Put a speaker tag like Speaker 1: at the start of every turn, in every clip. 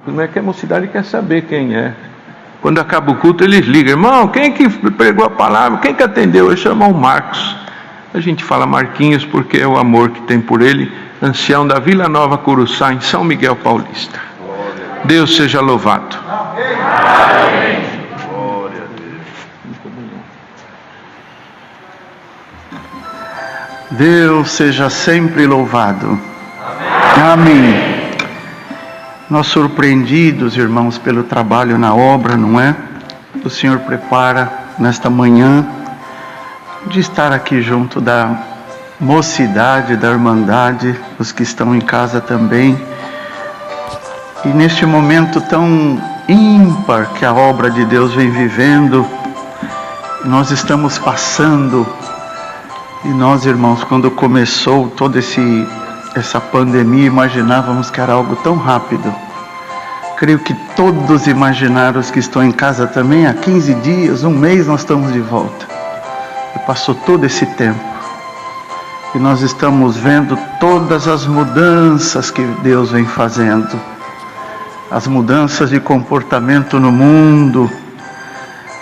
Speaker 1: Não é que a mocidade quer saber quem é. Quando acaba o culto, eles ligam: irmão, quem que pregou a palavra? Quem que atendeu? Eu chamo o Marcos. A gente fala Marquinhos porque é o amor que tem por ele, ancião da Vila Nova Curuçá, em São Miguel Paulista. Deus seja louvado. Amém. Glória a Deus.
Speaker 2: Deus seja sempre louvado. Amém. Nós surpreendidos, irmãos, pelo trabalho na obra, não é? O Senhor prepara nesta manhã de estar aqui junto da mocidade, da irmandade, os que estão em casa também. E neste momento tão ímpar que a obra de Deus vem vivendo, nós estamos passando. E nós, irmãos, quando começou toda essa pandemia, imaginávamos que era algo tão rápido. Creio que todos imaginaram, os que estão em casa também, há 15 dias, um mês nós estamos de volta. E passou todo esse tempo. E nós estamos vendo todas as mudanças que Deus vem fazendo. As mudanças de comportamento no mundo,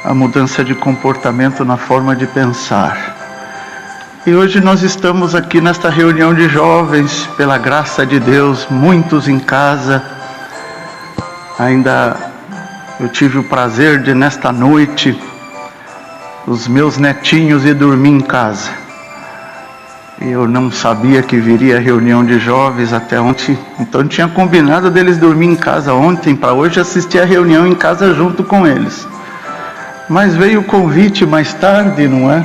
Speaker 2: a mudança de comportamento na forma de pensar. E hoje nós estamos aqui nesta reunião de jovens, pela graça de Deus, muitos em casa. Ainda eu tive o prazer de, nesta noite, os meus netinhos ir dormir em casa. Eu não sabia que viria a reunião de jovens até ontem, então tinha combinado deles dormir em casa ontem, para hoje assistir a reunião em casa junto com eles. Mas veio o convite mais tarde, não é?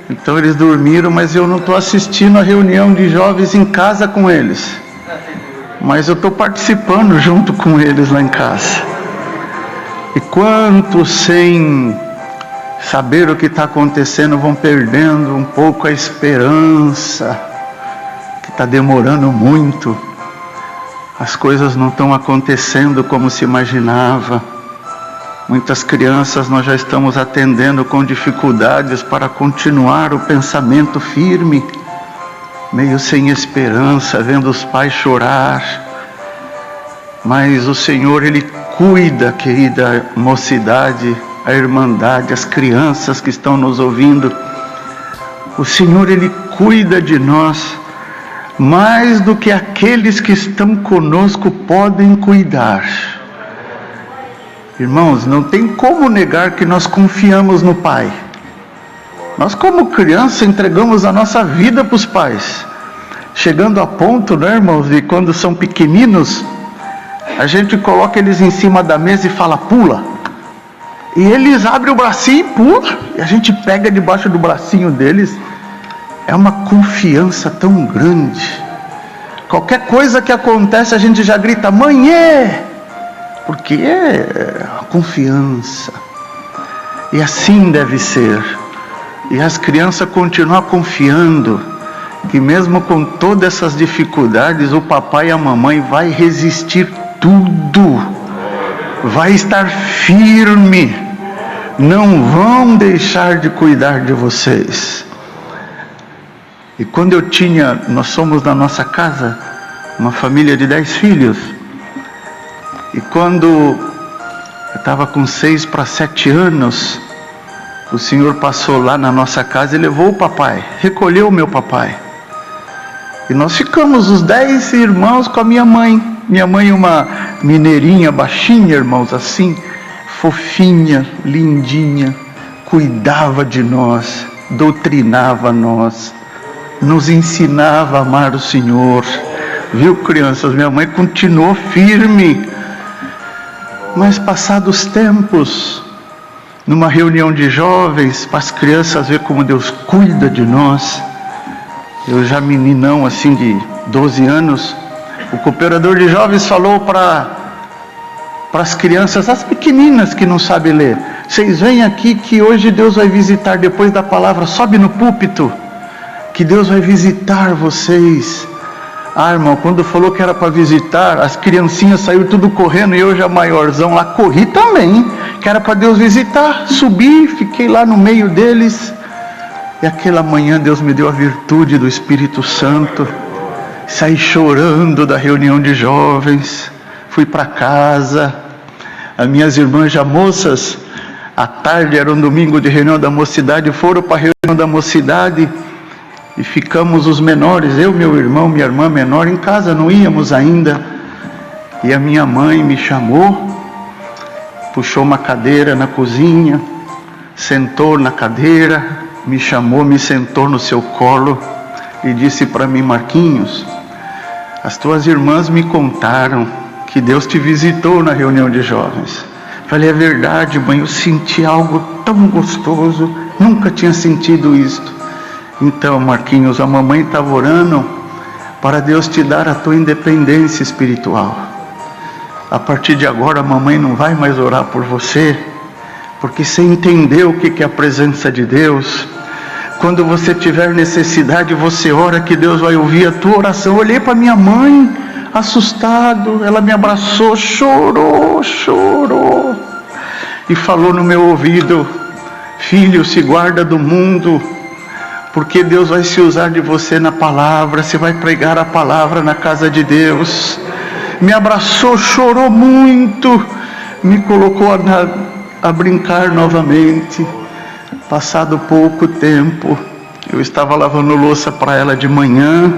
Speaker 2: Então eles dormiram, mas eu não estou assistindo a reunião de jovens em casa com eles. Mas eu estou participando junto com eles lá em casa. E quantos, sem saber o que está acontecendo, vão perdendo um pouco a esperança, que está demorando muito. As coisas não estão acontecendo como se imaginava. Muitas crianças nós já estamos atendendo com dificuldades para continuar o pensamento firme, meio sem esperança, vendo os pais chorar. Mas o Senhor, Ele cuida, querida mocidade, a irmandade, as crianças que estão nos ouvindo. O Senhor, Ele cuida de nós, mais do que aqueles que estão conosco podem cuidar. Irmãos, não tem como negar que nós confiamos no Pai. Nós, como criança, entregamos a nossa vida para os pais. Chegando a ponto, né, irmãos, de quando são pequeninos, a gente coloca eles em cima da mesa e fala, pula. E eles abrem o bracinho e pulam. E a gente pega debaixo do bracinho deles. É uma confiança tão grande. Qualquer coisa que acontece, a gente já grita, mãe! Porque é a confiança. E assim deve ser. E as crianças continuam confiando que mesmo com todas essas dificuldades, o papai e a mamãe vai resistir tudo. Vai estar firme. Não vão deixar de cuidar de vocês. E quando nós somos na nossa casa, uma família de 10 filhos. E quando eu estava com 6 para 7 anos, o Senhor passou lá na nossa casa e levou o papai, recolheu o meu papai. E nós ficamos os 10 irmãos com a minha mãe. Minha mãe, uma mineirinha baixinha, irmãos, assim, fofinha, lindinha, cuidava de nós, doutrinava nós, nos ensinava a amar o Senhor. Viu, crianças? Minha mãe continuou firme. Mas passados tempos, numa reunião de jovens, para as crianças ver como Deus cuida de nós, eu já meninão assim de 12 anos, o cooperador de jovens falou para as crianças, as pequeninas que não sabem ler, vocês vêm aqui que hoje Deus vai visitar, depois da palavra, sobe no púlpito, que Deus vai visitar vocês. Ah, irmão, quando falou que era para visitar, as criancinhas saíram tudo correndo, e eu já maiorzão lá, corri também, que era para Deus visitar. Subi, fiquei lá no meio deles, e aquela manhã Deus me deu a virtude do Espírito Santo, saí chorando da reunião de jovens, fui para casa. As minhas irmãs já moças, à tarde, era um domingo de reunião da mocidade, foram para a reunião da mocidade e ficamos os menores, eu, meu irmão, minha irmã menor, em casa, não íamos ainda. E a minha mãe me chamou, puxou uma cadeira na cozinha, sentou na cadeira, me chamou, me sentou no seu colo e disse para mim: Marquinhos, as tuas irmãs me contaram que Deus te visitou na reunião de jovens. Falei: é verdade, mãe, eu senti algo tão gostoso, nunca tinha sentido isto. Então, Marquinhos, a mamãe estava orando para Deus te dar a tua independência espiritual. A partir de agora, a mamãe não vai mais orar por você, porque você entendeu o que é a presença de Deus. Quando você tiver necessidade, você ora que Deus vai ouvir a tua oração. Eu olhei para minha mãe, assustado, ela me abraçou, chorou e falou no meu ouvido: filho, se guarda do mundo, porque Deus vai se usar de você na palavra, você vai pregar a palavra na casa de Deus. Me abraçou, chorou muito, me colocou a brincar novamente. Passado pouco tempo, eu estava lavando louça para ela de manhã,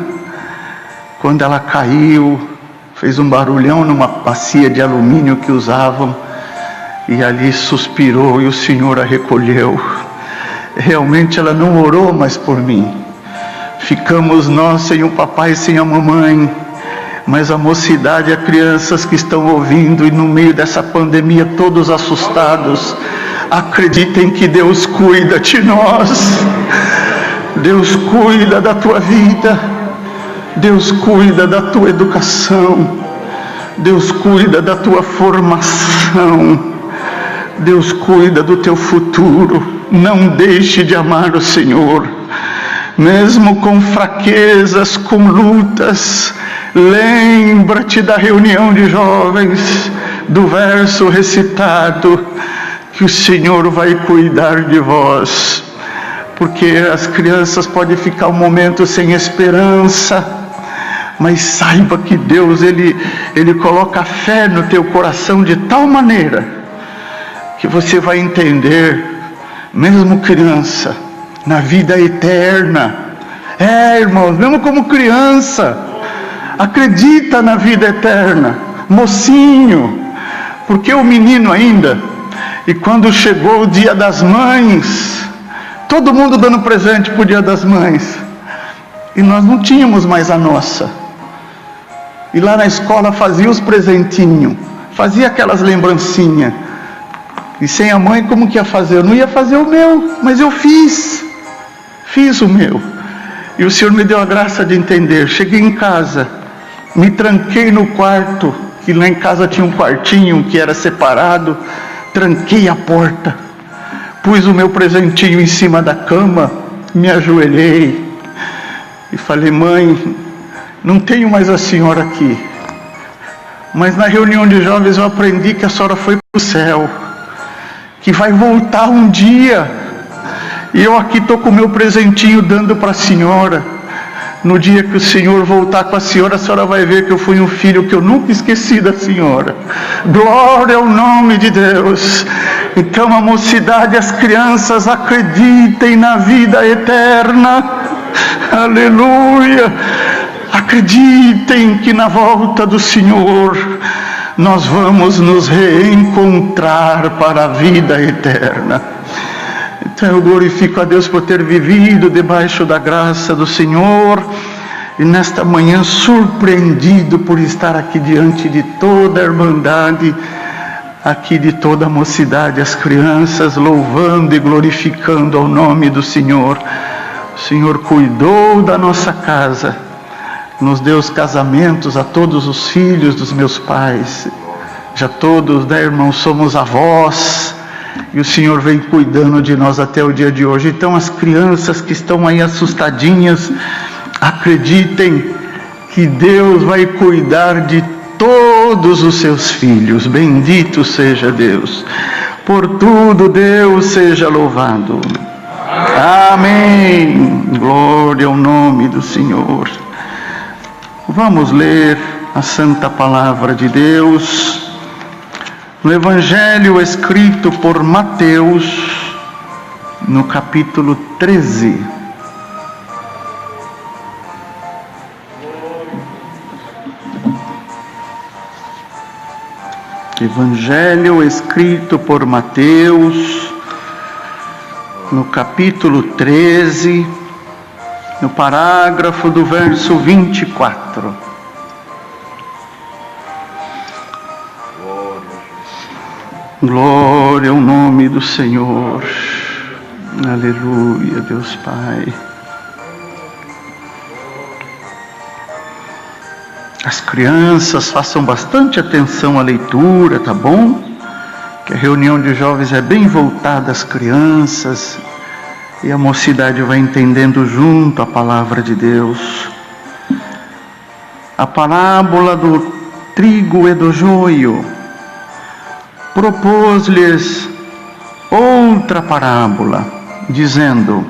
Speaker 2: quando ela caiu, fez um barulhão numa bacia de alumínio que usavam, e ali suspirou e o Senhor a recolheu. Realmente ela não orou mais por mim. Ficamos nós sem o papai e sem a mamãe, mas a mocidade, as crianças que estão ouvindo, e no meio dessa pandemia todos assustados, acreditem que Deus cuida de nós. Deus cuida da tua vida, Deus cuida da tua educação, Deus cuida da tua formação, Deus cuida do teu futuro. Não deixe de amar o Senhor, mesmo com fraquezas, com lutas. Lembra-te da reunião de jovens, do verso recitado, que o Senhor vai cuidar de vós, porque as crianças podem ficar um momento sem esperança, mas saiba que Deus, Ele coloca fé no teu coração de tal maneira, que você vai entender, mesmo criança, na vida eterna. Irmãos, mesmo como criança, acredita na vida eterna, mocinho, porque o menino ainda. E quando chegou o dia das mães, todo mundo dando presente para o dia das mães, e nós não tínhamos mais a nossa. E lá na escola fazia os presentinhos, fazia aquelas lembrancinhas. E sem a mãe, como que ia fazer? Eu não ia fazer o meu, mas eu fiz o meu. E o Senhor me deu a graça de entender. Cheguei em casa, me tranquei no quarto, que lá em casa tinha um quartinho que era separado. Tranquei a porta, pus o meu presentinho em cima da cama, me ajoelhei e falei: mãe, não tenho mais a senhora aqui, mas na reunião de jovens eu aprendi que a senhora foi para o céu, que vai voltar um dia, e eu aqui estou com o meu presentinho dando para a senhora. No dia que o Senhor voltar com a senhora vai ver que eu fui um filho que eu nunca esqueci da senhora. Glória ao nome de Deus. Então a mocidade, as crianças, acreditem na vida eterna. Aleluia. Acreditem que na volta do Senhor nós vamos nos reencontrar para a vida eterna. Então eu glorifico a Deus por ter vivido debaixo da graça do Senhor, e nesta manhã surpreendido por estar aqui diante de toda a irmandade, aqui de toda a mocidade, as crianças louvando e glorificando ao nome do Senhor. O Senhor cuidou da nossa casa, nos deu os casamentos a todos os filhos dos meus pais, já todos, irmãos, somos avós, e o Senhor vem cuidando de nós até o dia de hoje. Então as crianças que estão aí assustadinhas, acreditem que Deus vai cuidar de todos os seus filhos. Bendito seja Deus. Por tudo Deus seja louvado. Amém. Glória ao nome do Senhor. Vamos ler a santa palavra de Deus no Evangelho escrito por Mateus, no capítulo 13. Evangelho escrito por Mateus, no capítulo 13, no parágrafo do verso 24. Glória ao nome do Senhor. Aleluia, Deus Pai. As crianças, façam bastante atenção à leitura, tá bom? Que a reunião de jovens é bem voltada às crianças e a mocidade vai entendendo junto a palavra de Deus. A parábola do trigo e do joio. Propôs-lhes outra parábola, dizendo: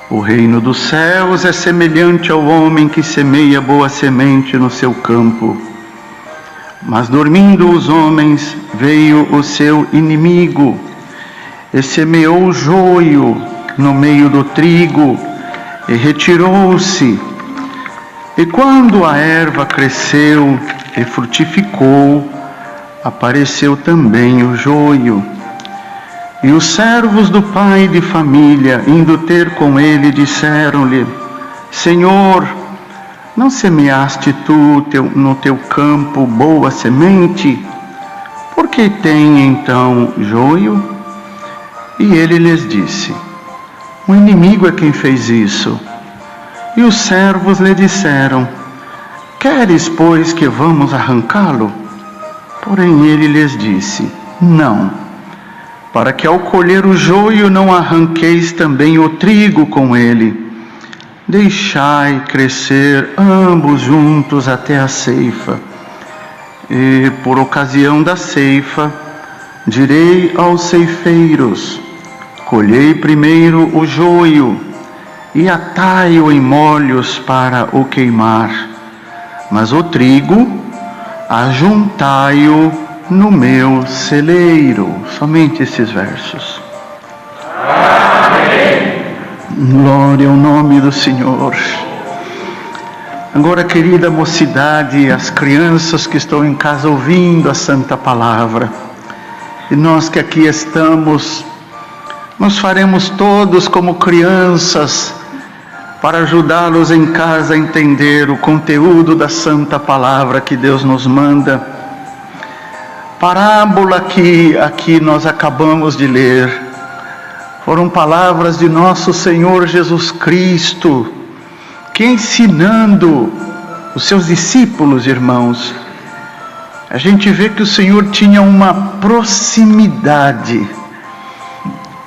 Speaker 2: o reino dos céus é semelhante ao homem que semeia boa semente no seu campo. Mas dormindo os homens, veio o seu inimigo e semeou o joio no meio do trigo e retirou-se. E quando a erva cresceu e frutificou, apareceu também o joio. E os servos do pai de família, indo ter com ele, disseram-lhe: Senhor, não semeaste tu no teu campo boa semente? Por que tem então joio? E ele lhes disse: o inimigo é quem fez isso. E os servos lhe disseram: queres, pois, que vamos arrancá-lo? Porém ele lhes disse: não, para que ao colher o joio não arranqueis também o trigo com ele. Deixai crescer ambos juntos até a ceifa. E por ocasião da ceifa, direi aos ceifeiros: colhei primeiro o joio e atai-o em molhos para o queimar, mas o trigo ajuntai-o no meu celeiro. Somente esses versos. Amém. Glória ao nome do Senhor. Agora, querida mocidade, as crianças que estão em casa ouvindo a santa palavra, e nós que aqui estamos, nós faremos todos como crianças para ajudá-los em casa a entender o conteúdo da santa palavra que Deus nos manda. Parábola que aqui nós acabamos de ler foram palavras de nosso Senhor Jesus Cristo, que ensinando os seus discípulos, irmãos, a gente vê que o Senhor tinha uma proximidade.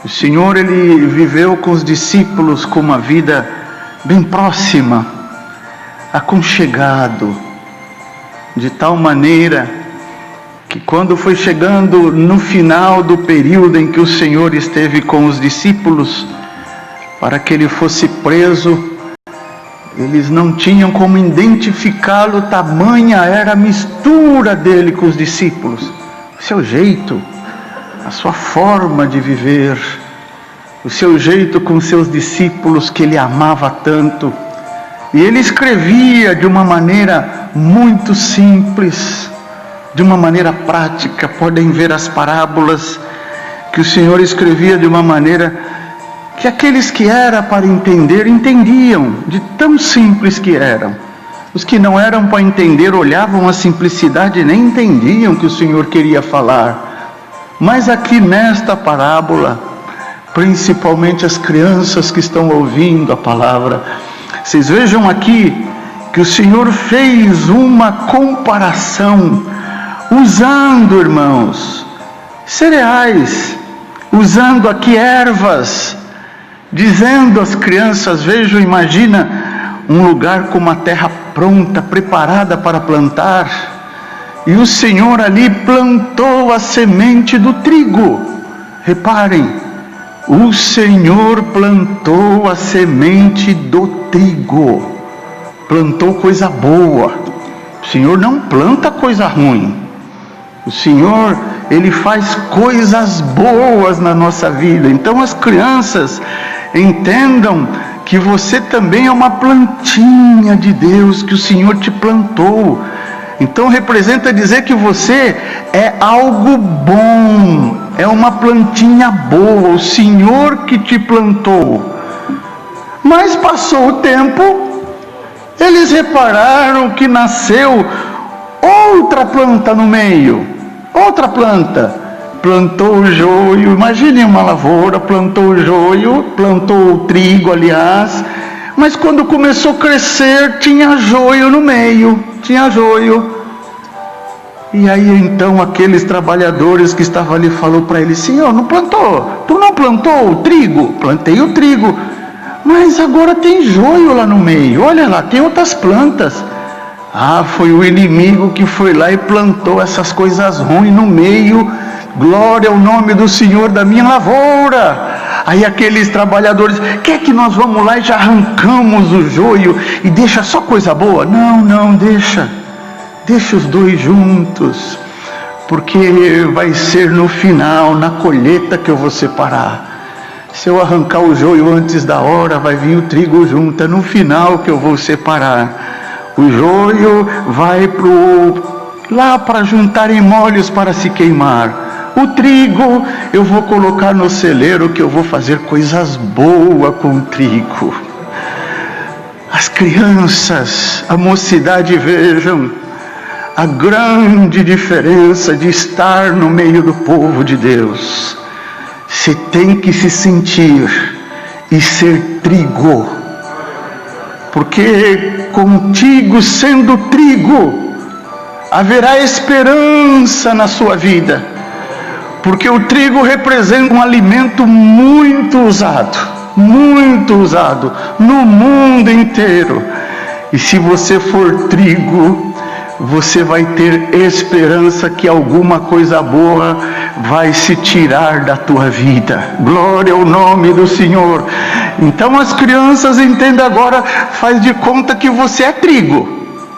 Speaker 2: O Senhor, ele viveu com os discípulos com uma vida bem próxima, aconchegado, de tal maneira que quando foi chegando no final do período em que o Senhor esteve com os discípulos, para que ele fosse preso, eles não tinham como identificá-lo, tamanha era a mistura dele com os discípulos, o seu jeito, a sua forma de viver, o seu jeito com seus discípulos que ele amava tanto. E ele escrevia de uma maneira muito simples, de uma maneira prática. Podem ver as parábolas que o Senhor escrevia de uma maneira que aqueles que era para entender, entendiam, de tão simples que eram. Os que não eram para entender, olhavam a simplicidade e nem entendiam o que o Senhor queria falar. Mas aqui nesta parábola, principalmente as crianças que estão ouvindo a palavra, vocês vejam aqui que o Senhor fez uma comparação, usando, irmãos, cereais, usando aqui ervas, dizendo às crianças: vejam, imagina um lugar com uma terra pronta, preparada para plantar, e o Senhor ali plantou a semente do trigo. Reparem, o Senhor plantou a semente do trigo, plantou coisa boa, O Senhor não planta coisa ruim. O Senhor, Ele faz coisas boas na nossa vida. Então as crianças entendam que você também é uma plantinha de Deus, que o Senhor te plantou. Então representa dizer que você é algo bom, é uma plantinha boa, o Senhor que te plantou. Mas passou o tempo, eles repararam que nasceu outra planta no meio, outra planta. Plantou o joio, imagine uma lavoura, plantou o joio, plantou o trigo, aliás, mas quando começou a crescer, tinha joio no meio, tinha joio. E aí então aqueles trabalhadores que estavam ali falou para ele: Senhor, não plantou? Tu não plantou o trigo? Plantei o trigo, mas agora tem joio lá no meio, olha lá, tem outras plantas. Ah, foi o inimigo que foi lá e plantou essas coisas ruins no meio. Glória ao nome do Senhor da minha lavoura. Aí aqueles trabalhadores: quer que nós vamos lá e já arrancamos o joio e deixa só coisa boa? Não, deixa os dois juntos, porque vai ser no final, na colheita, que eu vou separar. Se eu arrancar o joio antes da hora, vai vir o trigo junto, é no final que eu vou separar. O joio vai lá para juntar em molhos para se queimar. O trigo eu vou colocar no celeiro, que eu vou fazer coisas boas com o trigo. As crianças, a mocidade, vejam a grande diferença de estar no meio do povo de Deus. Você tem que se sentir e ser trigo, porque contigo, sendo trigo, haverá esperança na sua vida, porque o trigo representa um alimento muito usado no mundo inteiro. E se você for trigo, você vai ter esperança que alguma coisa boa vai se tirar da tua vida. Glória ao nome do Senhor. Então as crianças entendem agora, faz de conta que você é trigo.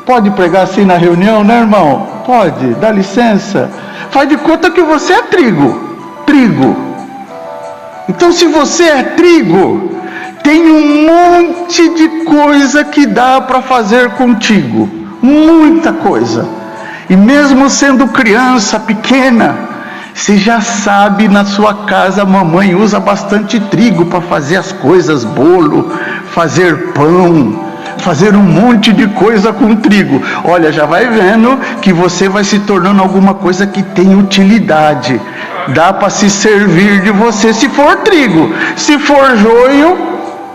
Speaker 2: Pode pregar assim na reunião, né, irmão? Pode, dá licença. Faz de conta que você é trigo. Então se você é trigo, tem um monte de coisa que dá para fazer contigo. Muita coisa. E mesmo sendo criança pequena, você já sabe, na sua casa a mamãe usa bastante trigo para fazer as coisas, bolo, fazer pão, fazer um monte de coisa com trigo. Olha, já vai vendo que você vai se tornando alguma coisa que tem utilidade. Dá para se servir de você se for trigo. Se for joio,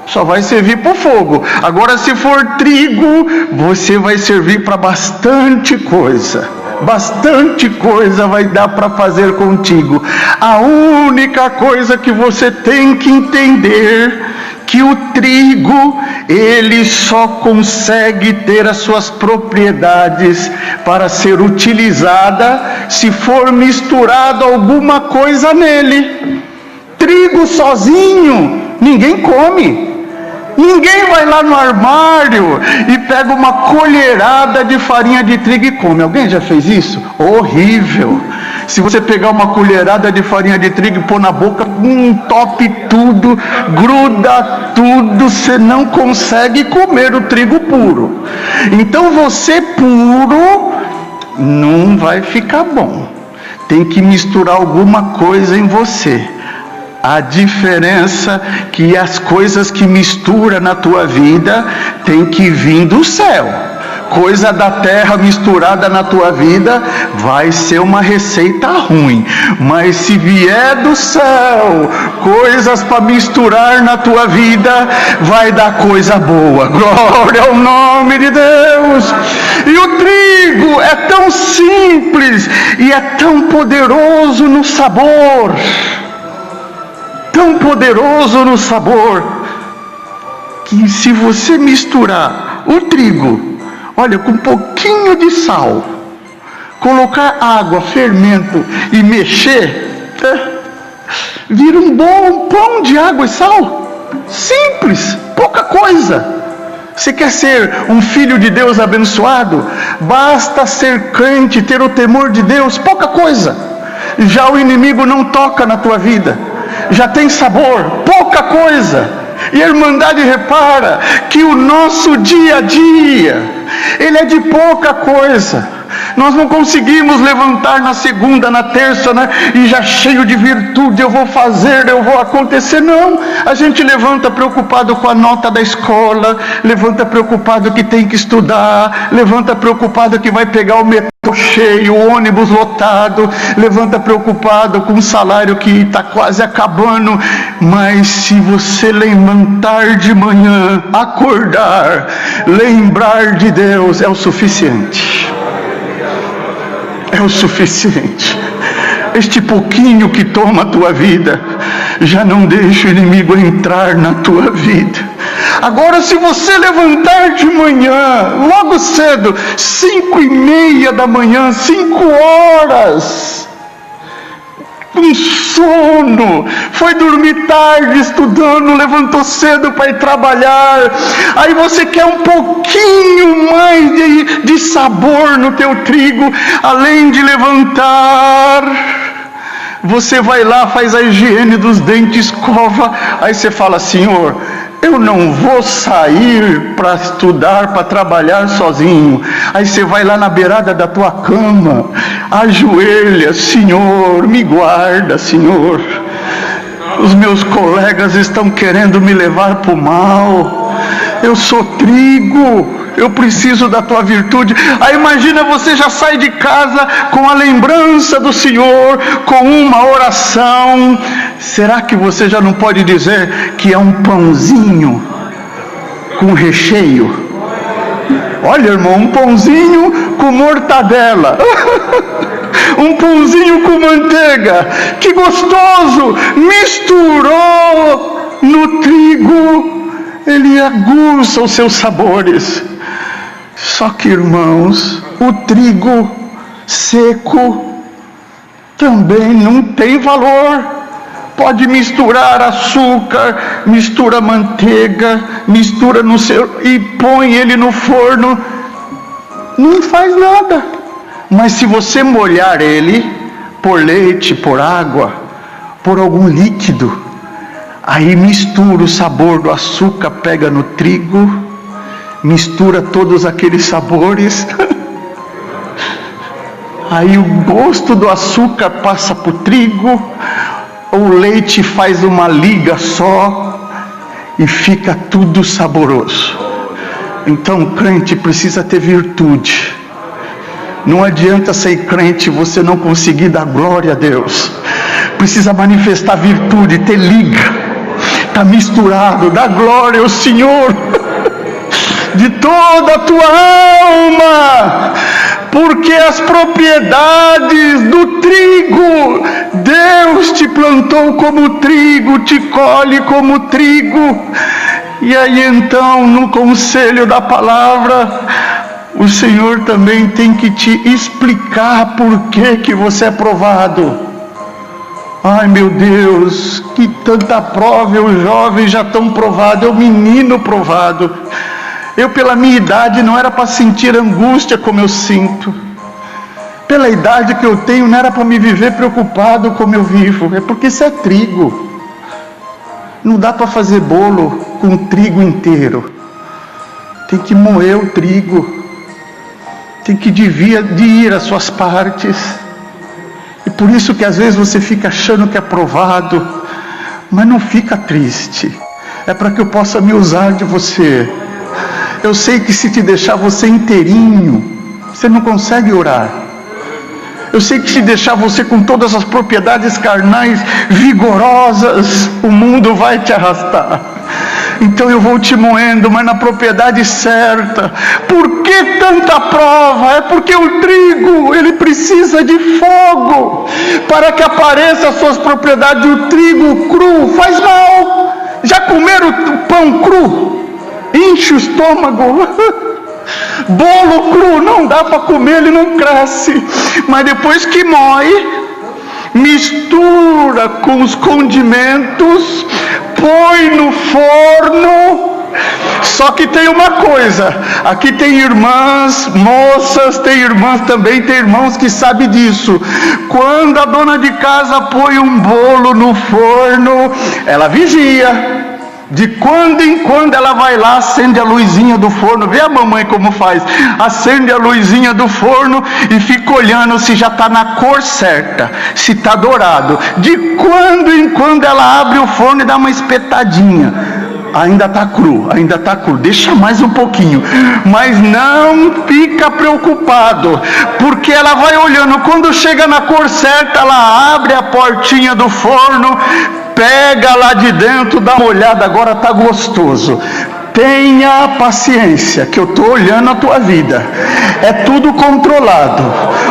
Speaker 2: só vai servir para o fogo. Agora, se for trigo, você vai servir para bastante coisa. Bastante coisa vai dar para fazer contigo. A única coisa que você tem que entender, que o trigo, ele só consegue ter as suas propriedades para ser utilizada se for misturado alguma coisa nele. Trigo sozinho ninguém come. Ninguém vai lá no armário e pega uma colherada de farinha de trigo e come. Alguém já fez isso? Horrível. Se você pegar uma colherada de farinha de trigo e pôr na boca, entope tudo, gruda tudo, você não consegue comer o trigo puro. Então você puro não vai ficar bom. Tem que misturar alguma coisa em você. A diferença que as coisas que mistura na tua vida tem que vir do céu. Coisa da terra misturada na tua vida vai ser uma receita ruim. Mas se vier do céu coisas para misturar na tua vida, vai dar coisa boa. Glória ao nome de Deus. E o trigo é tão simples e é tão poderoso no sabor. Tão poderoso no sabor, que se você misturar o trigo, olha, com um pouquinho de sal, colocar água, fermento e mexer, vira um bom pão de água e sal. Simples, pouca coisa. Você quer ser um filho de Deus abençoado? Basta ser crente, ter o temor de Deus, pouca coisa. Já o inimigo não toca na tua vida. Já tem sabor, pouca coisa. E a Irmandade repara que o nosso dia a dia, ele é de pouca coisa. Nós não conseguimos levantar na segunda, na terça, né? E já cheio de virtude, eu vou fazer, eu vou acontecer. Não, a gente levanta preocupado com a nota da escola, levanta preocupado que tem que estudar, levanta preocupado que vai pegar o metrô cheio, o ônibus lotado, levanta preocupado com o salário que está quase acabando. Mas se você levantar de manhã, acordar, lembrar de Deus, é o suficiente. É o suficiente. Este pouquinho que toma a tua vida, já não deixa o inimigo entrar na tua vida. Agora, se você levantar de manhã, logo cedo, 5:30 da manhã, 5 horas, com sono, foi dormir tarde estudando, levantou cedo para ir trabalhar, aí você quer um pouquinho mais de sabor no teu trigo, além de levantar, você vai lá, faz a higiene dos dentes, escova, aí você fala: Senhor, eu não vou sair para estudar, para trabalhar sozinho. Aí você vai lá na beirada da tua cama, ajoelha: Senhor, me guarda, Senhor. Os meus colegas estão querendo me levar para o mal. Eu sou trigo, eu preciso da tua virtude. Aí imagina, você já sai de casa com a lembrança do Senhor, com uma oração. Será que você já não pode dizer que é um pãozinho com recheio? Olha, irmão, um pãozinho com mortadela. Um pãozinho com manteiga. Que gostoso! Misturou no trigo, ele aguça os seus sabores. Só que, irmãos, o trigo seco também não tem valor. Pode misturar açúcar, mistura manteiga, mistura no seu e põe ele no forno, não faz nada. Mas se você molhar ele por leite, por água, por algum líquido, aí mistura o sabor do açúcar, pega no trigo, mistura todos aqueles sabores. Aí o gosto do açúcar passa para o trigo, o leite faz uma liga só e fica tudo saboroso. Então o crente precisa ter virtude. Não adianta ser crente e você não conseguir dar glória a Deus. Precisa manifestar virtude, ter liga, está misturado, dá glória ao Senhor de toda a tua alma, porque as propriedades do trigo, Deus te plantou como trigo, te colhe como trigo. E aí então, no conselho da palavra, o Senhor também tem que te explicar por que você é provado. Ai, meu Deus, que tanta prova, os jovens já estão provados, é o menino provado. Eu, pela minha idade, não era para sentir angústia como eu sinto. Pela idade que eu tenho, não era para me viver preocupado como eu vivo. É porque isso é trigo. Não dá para fazer bolo com trigo inteiro. Tem que moer o trigo. Tem que dividir as suas partes. E por isso que às vezes você fica achando que é provado, mas não fica triste. É para que eu possa me usar de você. Eu sei que se te deixar você inteirinho, você não consegue orar. Eu sei que se deixar você com todas as propriedades carnais vigorosas, o mundo vai te arrastar. Então eu vou te moendo, mas na propriedade certa. Por que tanta prova? É porque o trigo, ele precisa de fogo para que apareça as suas propriedades. O trigo cru faz mal. Já comeram pão cru? Enche o estômago. Bolo cru não dá para comer, ele não cresce. Mas depois que moe, mistura com os condimentos, põe no forno, Só que tem uma coisa, aqui tem irmãs, moças, tem irmãs também, tem irmãos que sabem disso. Quando a dona de casa põe um bolo no forno, ela vigia. De quando em quando ela vai lá, acende a luzinha do forno, vê a mamãe como faz, acende a luzinha do forno e fica olhando se já está na cor certa, se está dourado. De quando em quando ela abre o forno e dá uma espetadinha, ainda está cru, deixa mais um pouquinho, mas não fica preocupado, porque ela vai olhando, quando chega na cor certa, ela abre a portinha do forno, pega lá de dentro, dá uma olhada, agora está gostoso. Tenha paciência, que eu estou olhando a tua vida. É tudo controlado.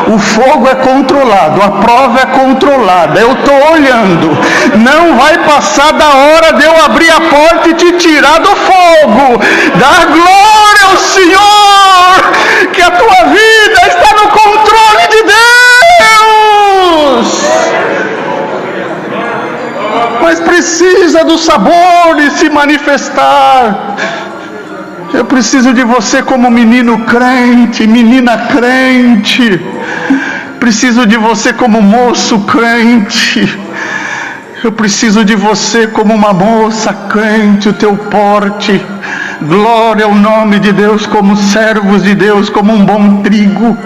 Speaker 2: O fogo é controlado, a prova é controlada. Eu estou olhando. Não vai passar da hora de eu abrir a porta e te tirar do fogo. Dá glória ao Senhor, que a tua vida está no controle de Deus. Mas precisa do sabor de se manifestar. Eu preciso de você como menino crente, menina crente. Preciso de você como moço crente. Eu preciso de você como uma moça crente, o teu porte. Glória ao nome de Deus, como servos de Deus, como um bom trigo.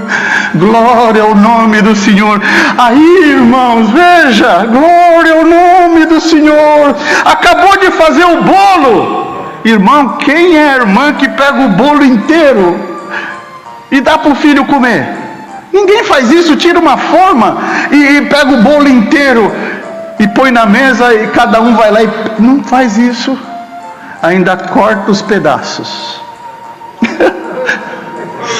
Speaker 2: Glória ao nome do Senhor. Aí, irmãos, veja, glória ao nome do Senhor. Acabou de fazer o bolo. Irmão, quem é a irmã que pega o bolo inteiro e dá para o filho comer? Ninguém faz isso, tira uma forma e pega o bolo inteiro e põe na mesa e cada um vai lá e... Não faz isso. Ainda corta os pedaços.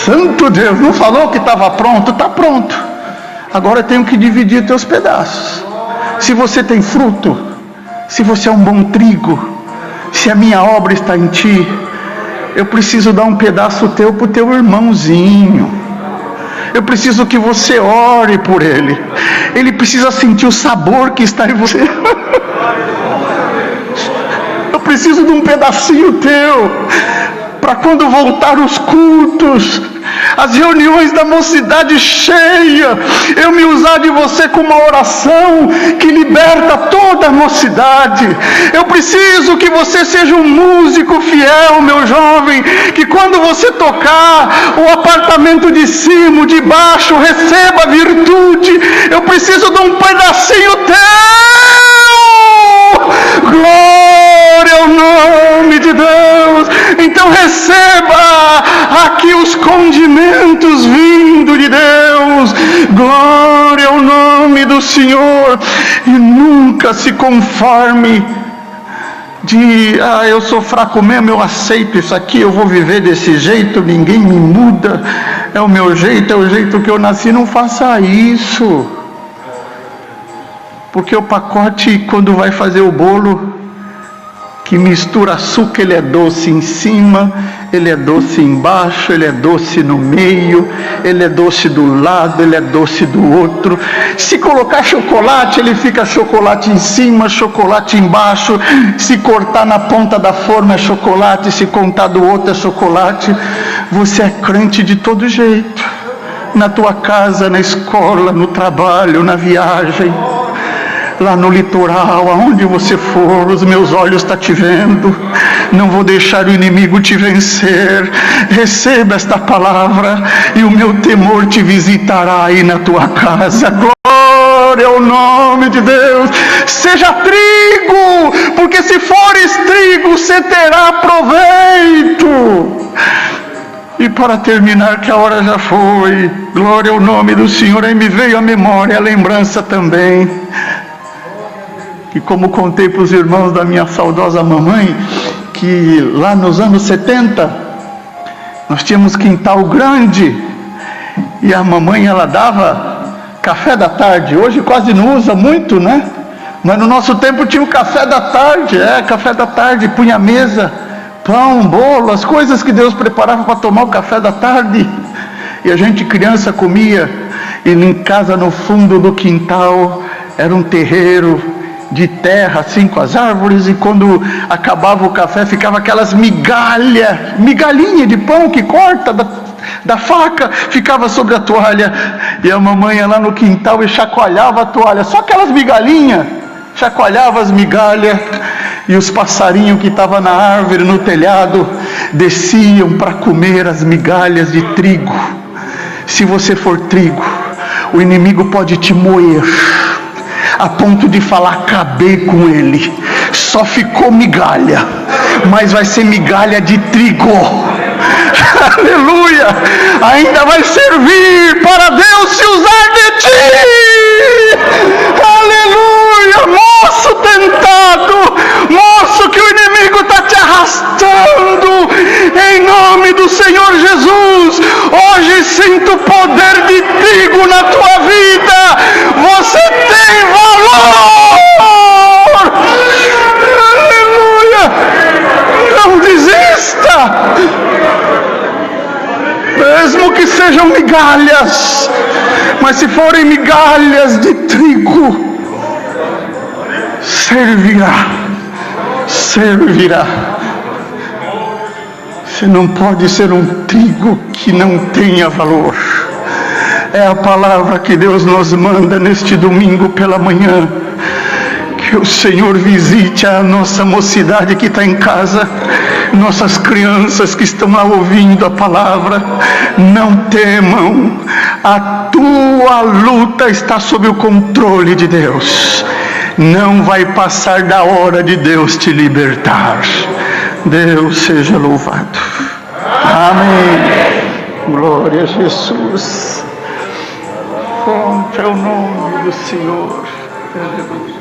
Speaker 2: Santo Deus, não falou que estava pronto? Está pronto. Agora eu tenho que dividir teus pedaços. Se você tem fruto, se você é um bom trigo, se a minha obra está em ti, eu preciso dar um pedaço teu para o teu irmãozinho. Eu preciso que você ore por ele. Ele precisa sentir o sabor que está em você. Eu preciso de um pedacinho teu, para quando voltar os cultos, as reuniões da mocidade cheia, eu me usar de você com uma oração que liberta toda a mocidade. Eu preciso que você seja um músico fiel, meu jovem, que quando você tocar, o apartamento de cima, de baixo, receba virtude. Eu preciso de um pedacinho teu. Glória ao nome de Deus. Então receba aqui os condimentos vindo de Deus. Glória ao nome do Senhor. E nunca se conforme de eu sou fraco mesmo, eu aceito isso aqui, eu vou viver desse jeito, ninguém me muda, é o meu jeito, é o jeito que eu nasci. Não faça isso, porque o pacote, quando vai fazer o bolo, que mistura açúcar, ele é doce em cima, ele é doce embaixo, ele é doce no meio, ele é doce do lado, ele é doce do outro. Se colocar chocolate, ele fica chocolate em cima, chocolate embaixo. Se cortar na ponta da forma é chocolate, se cortar do outro é chocolate. Você é crente de todo jeito, na tua casa, na escola, no trabalho, na viagem, lá no litoral, aonde você for, os meus olhos estão te vendo. Não vou deixar o inimigo te vencer. Receba esta palavra e o meu temor te visitará aí na tua casa. Glória ao nome de Deus. Seja trigo, porque se fores trigo, você terá proveito. E para terminar, que a hora já foi, glória ao nome do Senhor. Aí me veio a memória, a lembrança também, que como contei para os irmãos da minha saudosa mamãe, que lá nos anos 70, nós tínhamos quintal grande, e a mamãe, ela dava café da tarde. Hoje quase não usa muito, né? Mas no nosso tempo tinha o café da tarde, café da tarde, punha a mesa, pão, bolo, as coisas que Deus preparava para tomar o café da tarde. E a gente, criança, comia, e em casa, no fundo do quintal, era um terreiro, de terra, assim, com as árvores, e quando acabava o café, ficava aquelas migalhinha de pão que corta da faca, ficava sobre a toalha, e a mamãe ia lá no quintal e chacoalhava a toalha, só aquelas migalhinhas, chacoalhava as migalhas, e os passarinhos que estavam na árvore, no telhado, desciam para comer as migalhas de trigo. Se você for trigo, o inimigo pode te moer, a ponto de falar: acabei com ele, só ficou migalha, mas vai ser migalha de trigo. Aleluia! Ainda vai servir para Deus se usar de ti. Aleluia! Moço tentado, moço que o inimigo está te arrastando, em nome do Senhor Jesus, hoje sinto o poder de trigo na tua vida. Você tem valor. Aleluia! Não desista, mesmo que sejam migalhas, mas se forem migalhas de trigo, servirá. Você não pode ser um trigo que não tenha valor. É a palavra que Deus nos manda neste domingo pela manhã. Que o Senhor visite a nossa mocidade que está em casa, nossas crianças que estão lá ouvindo a palavra. Não temam, a tua luta está sob o controle de Deus. Não vai passar da hora de Deus te libertar. Deus seja louvado. Amém. Glória a Jesus. Fonte é o nome do Senhor. Aleluia.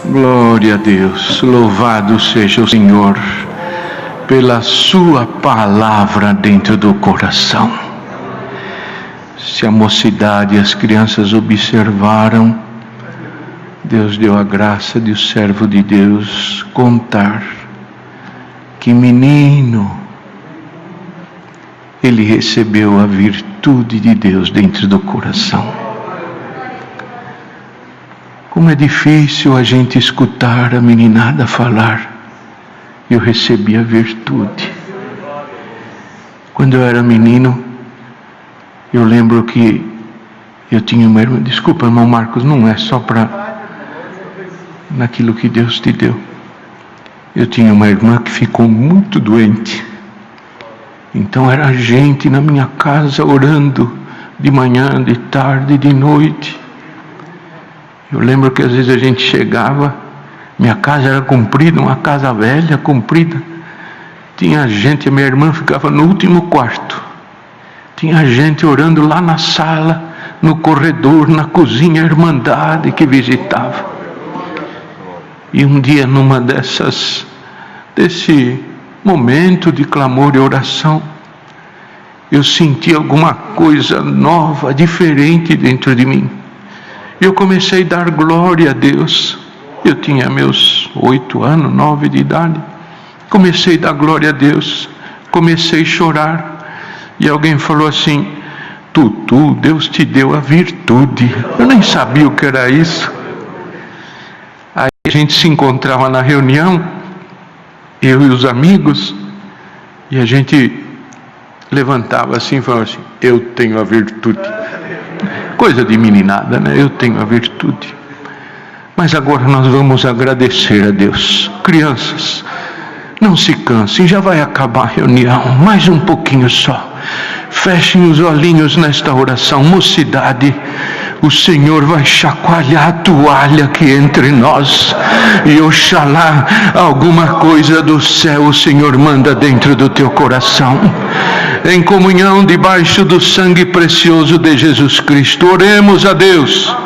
Speaker 1: Glória a Deus, louvado seja o Senhor pela sua palavra dentro do coração. Se a mocidade e as crianças observaram, Deus deu a graça de o servo de Deus contar que menino, ele recebeu a virtude de Deus dentro do coração. Como é difícil a gente escutar a meninada falar: eu recebi a virtude. Quando eu era menino, eu lembro que eu tinha uma irmã. Desculpa, irmão Marcos, não é só para naquilo que Deus te deu. Eu tinha uma irmã que ficou muito doente. Então era gente na minha casa orando de manhã, de tarde, de noite. Eu lembro que às vezes a gente chegava, minha casa era comprida, uma casa velha, comprida. Tinha gente, a minha irmã ficava no último quarto. Tinha gente orando lá na sala, no corredor, na cozinha, a irmandade que visitava. E um dia, numa desse momento de clamor e oração, eu senti alguma coisa nova, diferente dentro de mim. Eu comecei a dar glória a Deus. Eu tinha meus 8 anos, 9 de idade. Comecei a dar glória a Deus. Comecei a chorar. E alguém falou assim: Tutu, Deus te deu a virtude. Eu nem sabia o que era isso. Aí a gente se encontrava na reunião, eu e os amigos, e a gente levantava assim e falava assim: eu tenho a virtude. Coisa de meninada, né? Eu tenho a virtude. Mas agora nós vamos agradecer a Deus. Crianças, não se cansem, já vai acabar a reunião, mais um pouquinho só. Fechem os olhinhos nesta oração. Mocidade, o Senhor vai chacoalhar a toalha aqui entre nós, e oxalá alguma coisa do céu o Senhor manda dentro do teu coração. em comunhão debaixo do sangue precioso de Jesus Cristo. Oremos a Deus.